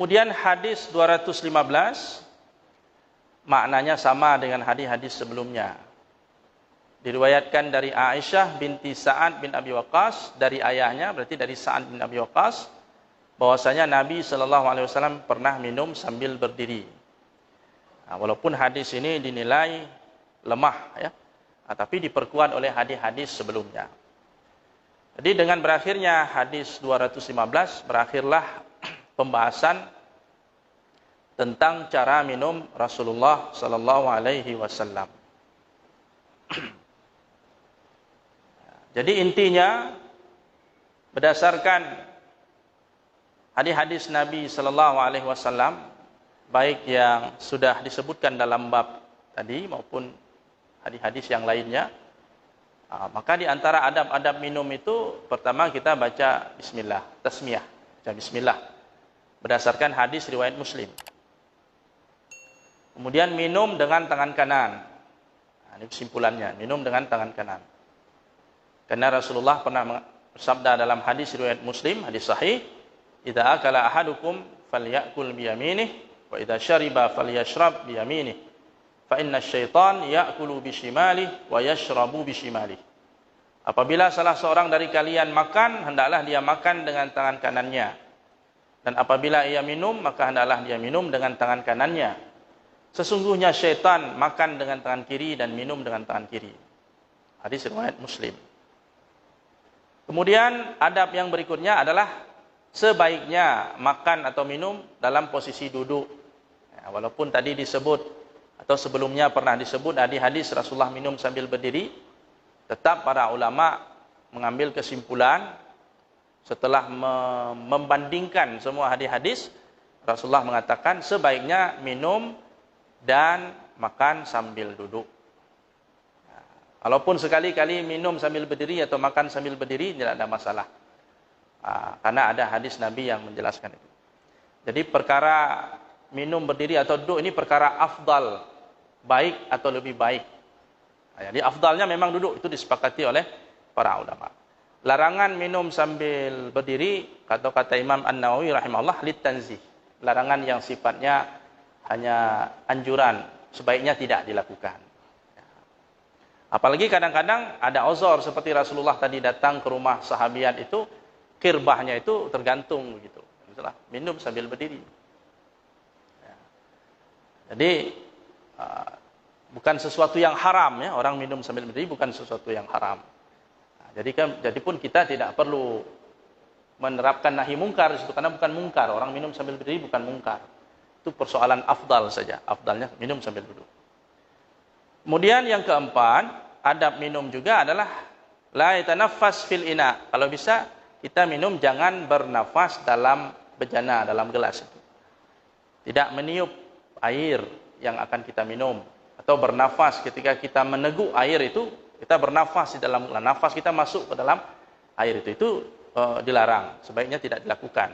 Kemudian hadis 215 maknanya sama dengan hadis-hadis sebelumnya. Diriwayatkan dari Aisyah binti Sa'ad bin Abi Waqqas dari ayahnya, berarti dari Sa'ad bin Abi Waqqas, bahwasanya Nabi SAW pernah minum sambil berdiri. Nah, walaupun hadis ini dinilai lemah, ya, tapi diperkuat oleh hadis-hadis sebelumnya. Jadi dengan berakhirnya hadis 215 berakhirlah pembahasan tentang cara minum Rasulullah sallallahu alaihi wasallam. Jadi intinya berdasarkan hadis-hadis Nabi sallallahu alaihi wasallam baik yang sudah disebutkan dalam bab tadi maupun hadis-hadis yang lainnya, maka di antara adab-adab minum itu pertama kita baca bismillah, tasmiyah, baca bismillah berdasarkan hadis riwayat Muslim. Kemudian minum dengan tangan kanan. Nah, ini kesimpulannya, minum dengan tangan kanan. Karena Rasulullah pernah bersabda dalam hadis riwayat Muslim, hadis sahih, "Idza akala ahadukum falyakul biyaminih, wa idza syariba falyashrab biyaminih, fa inna asy-syaitan ya'kulu bishimalihi wa yashrabu bishimalihi." Apabila salah seorang dari kalian makan, hendaklah dia makan dengan tangan kanannya. Dan apabila ia minum, maka hendaklah dia minum dengan tangan kanannya. Sesungguhnya syaitan makan dengan tangan kiri dan minum dengan tangan kiri. Hadis riwayat Muslim. Kemudian adab yang berikutnya adalah sebaiknya makan atau minum dalam posisi duduk. Ya, walaupun tadi disebut atau sebelumnya pernah disebut hadis Rasulullah minum sambil berdiri, tetap para ulama mengambil kesimpulan setelah membandingkan semua hadis-hadis, Rasulullah mengatakan sebaiknya minum dan makan sambil duduk. Nah, walaupun sekali-kali minum sambil berdiri atau makan sambil berdiri tidak ada masalah. Karena ada hadis Nabi yang menjelaskan itu. Jadi perkara minum berdiri atau duduk ini perkara afdal, baik atau lebih baik. Nah, jadi afdalnya memang duduk, itu disepakati oleh para ulama. Larangan minum sambil berdiri, kata Imam An-Nawawi rahimahullah, litanzih. Larangan yang sifatnya hanya anjuran, sebaiknya tidak dilakukan. Apalagi kadang-kadang ada uzur seperti Rasulullah tadi datang ke rumah sahabiat itu, kirbahnya itu tergantung begitu. Misalnya minum sambil berdiri. Jadi bukan sesuatu yang haram, ya, orang minum sambil berdiri bukan sesuatu yang haram. Jadi pun kita tidak perlu menerapkan nahi mungkar itu karena bukan mungkar, orang minum sambil berdiri bukan mungkar. Itu persoalan afdal saja, afdalnya minum sambil duduk. Kemudian yang keempat, adab minum juga adalah la yatanaffas fil ina. Kalau bisa kita minum jangan bernafas dalam bejana, dalam gelas itu. Tidak meniup air yang akan kita minum atau bernafas ketika kita meneguk air itu, kita bernafas di dalam nafas kita masuk ke dalam air itu dilarang, sebaiknya tidak dilakukan.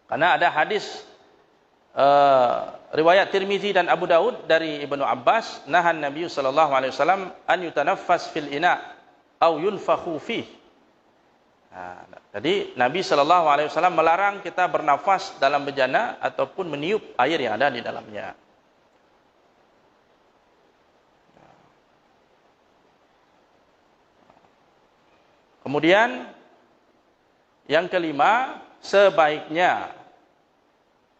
Karena ada hadis riwayat Tirmizi dan Abu Daud dari Ibnu Abbas, nahan Nabi sallallahu alaihi wasallam an yutanaffas fil ina au yunfakhu fih. Jadi Nabi sallallahu alaihi wasallam melarang kita bernafas dalam bejana ataupun meniup air yang ada di dalamnya. Kemudian yang kelima, sebaiknya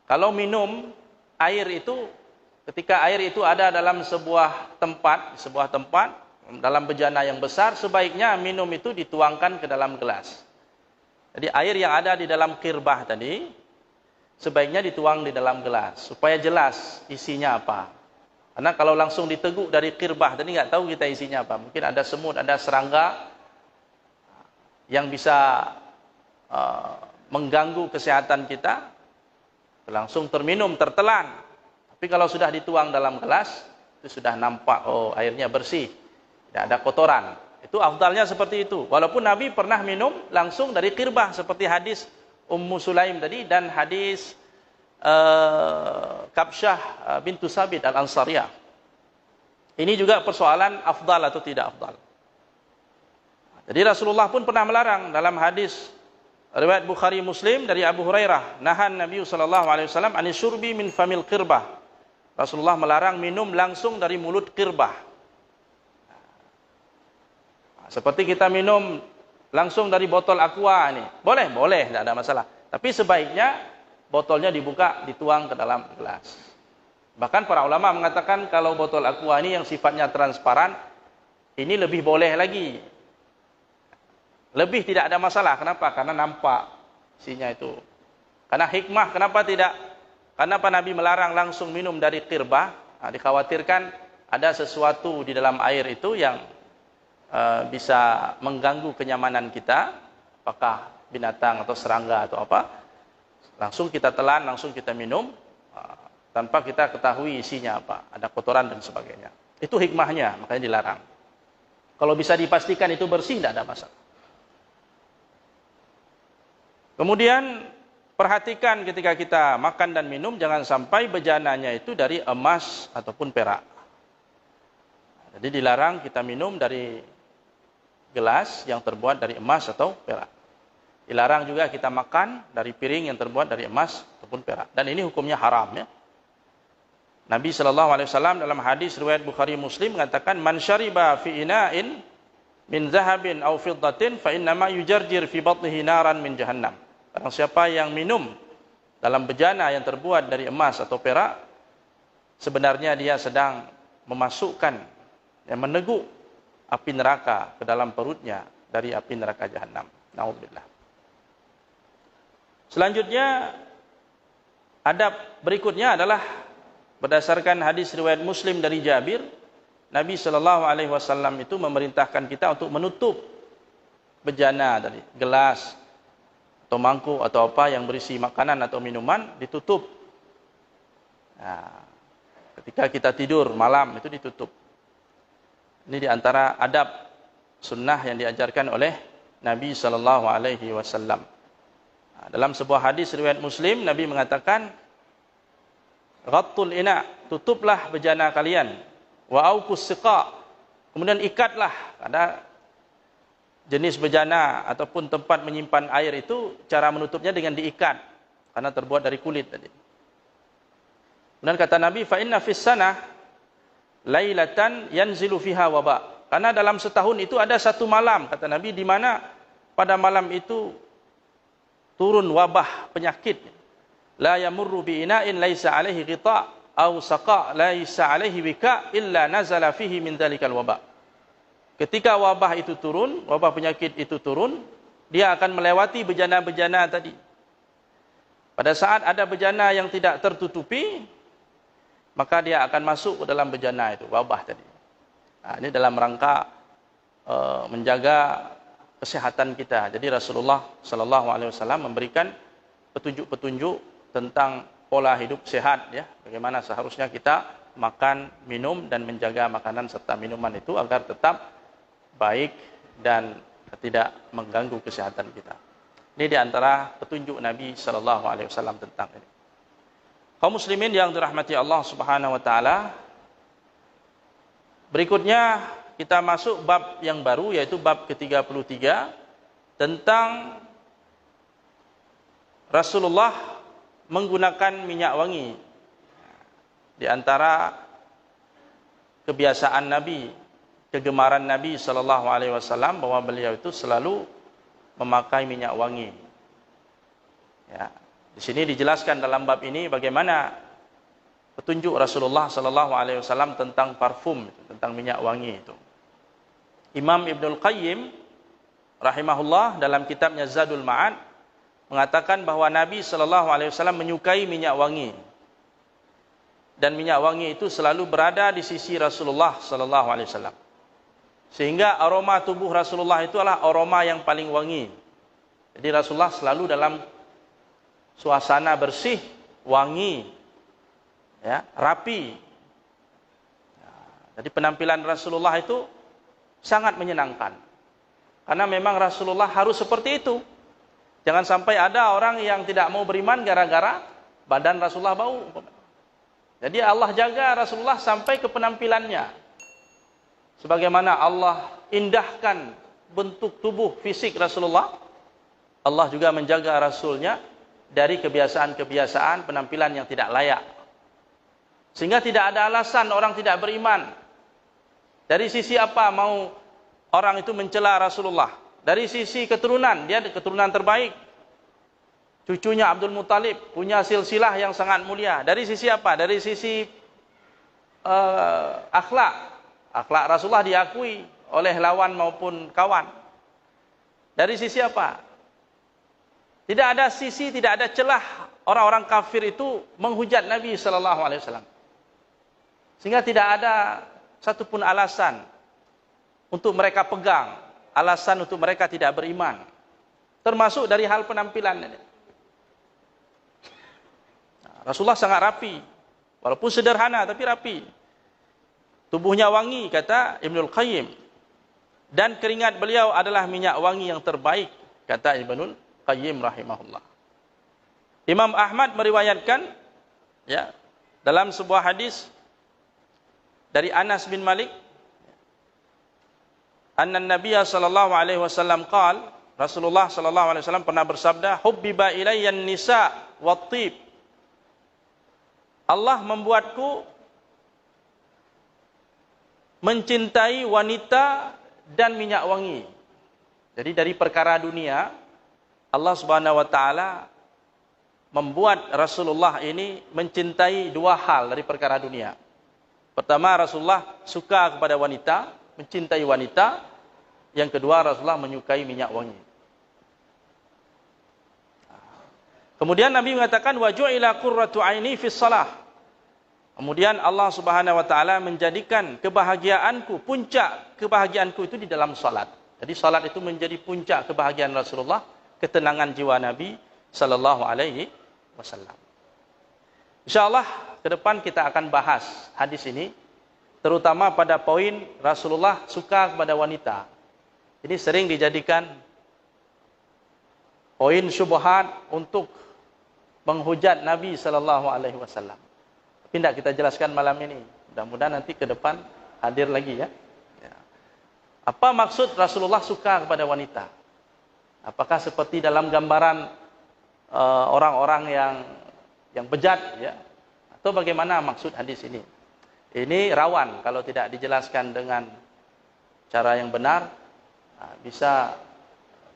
kalau minum air itu, ketika air itu ada dalam sebuah tempat dalam bejana yang besar, sebaiknya minum itu dituangkan ke dalam gelas. Jadi air yang ada di dalam kirbah tadi sebaiknya dituang di dalam gelas supaya jelas isinya apa. Karena kalau langsung diteguk dari kirbah tadi nggak tahu kita isinya apa. Mungkin ada semut, ada serangga yang bisa mengganggu kesehatan kita. Langsung terminum, tertelan. Tapi kalau sudah dituang dalam gelas, itu sudah nampak, oh airnya bersih, tidak ada kotoran. Itu afdalnya seperti itu. Walaupun Nabi pernah minum langsung dari kirbah, seperti hadis Ummu Sulaim tadi dan hadis Kabsyah bintu Sabit al-Ansariyah. Ini juga persoalan afdal atau tidak afdal. Jadi Rasulullah pun pernah melarang dalam hadis Riwayat Bukhari Muslim dari Abu Hurairah, nahan Nabi sallallahu alaihi wasallam anisyurbi min famil qirbah. Rasulullah melarang minum langsung dari mulut qirbah. Seperti kita minum langsung dari botol aqua ini. Boleh, boleh, tidak ada masalah. Tapi sebaiknya botolnya dibuka, dituang ke dalam gelas. Bahkan para ulama mengatakan kalau botol aqua ini yang sifatnya transparan, ini lebih boleh lagi. Lebih tidak ada masalah. Kenapa? Karena nampak isinya itu. Karena hikmah, kenapa tidak? Kenapa Nabi melarang langsung minum dari qirbah? Nah, dikhawatirkan ada sesuatu di dalam air itu yang bisa mengganggu kenyamanan kita, apakah binatang atau serangga atau apa, langsung kita telan, langsung kita minum, tanpa kita ketahui isinya apa, ada kotoran dan sebagainya. Itu hikmahnya, makanya dilarang. Kalau bisa dipastikan itu bersih, tidak ada masalah. Kemudian perhatikan ketika kita makan dan minum, jangan sampai bejananya itu dari emas ataupun perak. Jadi dilarang kita minum dari gelas yang terbuat dari emas atau perak. Dilarang juga kita makan dari piring yang terbuat dari emas ataupun perak. Dan ini hukumnya haram ya. Nabi SAW dalam hadis riwayat Bukhari Muslim mengatakan, man syariba fi ina'in min zahabin aw fiddatin fa innama yujarjir fi batnihi naran min jahannam. Barang siapa yang minum dalam bejana yang terbuat dari emas atau perak, sebenarnya dia sedang memasukkan, meneguk api neraka ke dalam perutnya dari api neraka jahanam. Na'udzubillah. Selanjutnya, adab berikutnya adalah berdasarkan hadis riwayat Muslim dari Jabir, Nabi SAW itu memerintahkan kita untuk menutup bejana dari gelas atau mangkuk atau apa yang berisi makanan atau minuman, ditutup. Nah, ketika kita tidur malam itu ditutup. Ini diantara adab sunnah yang diajarkan oleh Nabi SAW. Nah, dalam sebuah hadis riwayat Muslim, Nabi mengatakan, ghattul ina, tutuplah bejana kalian, wa auqus siqa, kemudian ikatlah. Ada jenis bejana ataupun tempat menyimpan air itu cara menutupnya dengan diikat, karena terbuat dari kulit tadi. Kemudian kata Nabi, fa inna fis sanah lailatan yanzilu fiha waba. Karena dalam setahun itu ada satu malam, kata Nabi, di mana pada malam itu turun wabah penyakit. La yamurru bi ina'in laisa alaihi ghita' aw saqa laisa alaihi wika illa nazala fihi min dzalikal waba. Ketika wabah itu turun, wabah penyakit itu turun, dia akan melewati bejana-bejana tadi. Pada saat ada bejana yang tidak tertutupi, maka dia akan masuk ke dalam bejana itu, wabah tadi. Nah, ini dalam rangka menjaga kesehatan kita. Jadi Rasulullah SAW memberikan petunjuk-petunjuk tentang pola hidup sehat, ya, bagaimana seharusnya kita makan, minum, dan menjaga makanan serta minuman itu agar tetap baik dan tidak mengganggu kesehatan kita. Ini diantara petunjuk Nabi SAW tentang ini. Kaum muslimin yang dirahmati Allah Subhanahu wa taala, berikutnya kita masuk bab yang baru, yaitu bab ke-33 tentang Rasulullah menggunakan minyak wangi. Di antara kebiasaan Nabi, kegemaran Nabi SAW bahwa beliau itu selalu memakai minyak wangi. Ya. Di sini dijelaskan dalam bab ini bagaimana petunjuk Rasulullah SAW tentang parfum, tentang minyak wangi itu. Imam Ibnul Qayyim rahimahullah dalam kitabnya Zadul Ma'ad mengatakan bahwa Nabi SAW menyukai minyak wangi, dan minyak wangi itu selalu berada di sisi Rasulullah SAW, sehingga aroma tubuh Rasulullah itu adalah aroma yang paling wangi. Jadi Rasulullah selalu dalam suasana bersih, wangi, ya, rapi. Jadi penampilan Rasulullah itu sangat menyenangkan. Karena memang Rasulullah harus seperti itu. Jangan sampai ada orang yang tidak mau beriman gara-gara badan Rasulullah bau. Jadi Allah jaga Rasulullah sampai ke penampilannya. Sebagaimana Allah indahkan bentuk tubuh fisik Rasulullah, Allah juga menjaga Rasulnya dari kebiasaan-kebiasaan penampilan yang tidak layak. Sehingga tidak ada alasan orang tidak beriman. Dari sisi apa mau orang itu mencela Rasulullah? Dari sisi keturunan, dia keturunan terbaik. Cucunya Abdul Muttalib punya silsilah yang sangat mulia. Dari sisi apa? Dari sisi akhlak. Akhlak Rasulullah diakui oleh lawan maupun kawan. Dari sisi apa? Tidak ada sisi, tidak ada celah orang-orang kafir itu menghujat Nabi sallallahu alaihi wasallam. Sehingga tidak ada satupun alasan untuk mereka pegang, alasan untuk mereka tidak beriman. Termasuk dari hal penampilan. Rasulullah sangat rapi, walaupun sederhana tapi rapi. Tubuhnya wangi, kata Ibnul Qayyim. Dan keringat beliau adalah minyak wangi yang terbaik, kata Ibnul Qayyim rahimahullah. Imam Ahmad meriwayatkan ya, dalam sebuah hadis dari Anas bin Malik, anna Nabiya sallallahu alaihi wasallam qala, Rasulullah sallallahu alaihi wasallam pernah bersabda, hubbiba ilayya an-nisa wat-thib. Allah membuatku mencintai wanita dan minyak wangi. Jadi dari perkara dunia, Allah Subhanahu wa taala membuat Rasulullah ini mencintai dua hal dari perkara dunia. Pertama, Rasulullah suka kepada wanita, mencintai wanita. Yang kedua, Rasulullah menyukai minyak wangi. Kemudian Nabi mengatakan, wa ju'ila qurratu aini fis shalah. Kemudian Allah Subhanahu wa taala menjadikan kebahagiaanku, puncak kebahagiaanku itu di dalam salat. Jadi salat itu menjadi puncak kebahagiaan Rasulullah, ketenangan jiwa Nabi sallallahu alaihi wasallam. Insyaallah ke depan kita akan bahas hadis ini, terutama pada poin Rasulullah suka kepada wanita. Ini sering dijadikan poin syubhat untuk menghujat Nabi sallallahu alaihi wasallam. Tapi tidak kita jelaskan malam ini. Mudah-mudahan nanti ke depan hadir lagi ya. Apa maksud Rasulullah suka kepada wanita? Apakah seperti dalam gambaran orang-orang yang bejat ya? Atau bagaimana maksud hadis ini? Ini rawan kalau tidak dijelaskan dengan cara yang benar, bisa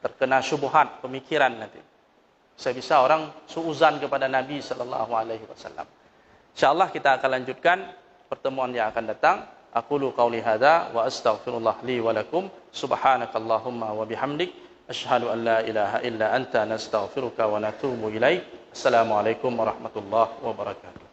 terkena syubhat pemikiran nanti. Bisa-bisa orang suuzan kepada Nabi sallallahu alaihi wasallam. Insyaallah kita akan lanjutkan pertemuan yang akan datang. Aqulu qauli hadza wa astaghfirullah li wa lakum. Subhanakallahumma wa bihamdik asyhadu an la ilaha illa anta nastaghfiruka wa natubu ilaik. Assalamualaikum warahmatullahi wabarakatuh.